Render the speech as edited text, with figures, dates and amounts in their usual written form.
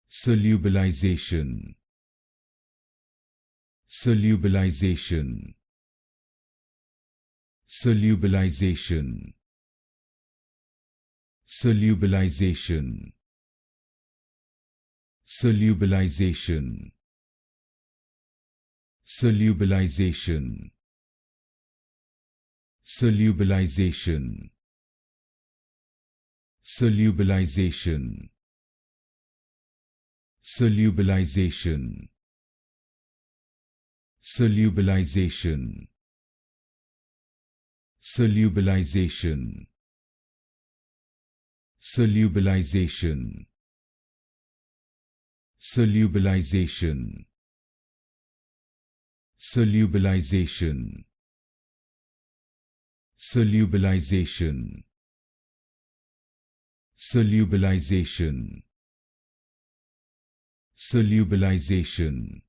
Solubilization. Solubilization. Solubilization. Solubilization. Solubilization. Solubilization. Solubilization. Solubilization. Solubilization. Solubilization. Solubilization. Solubilization. Solubilization. Solubilization. Solubilization. Solubilization. Solubilization.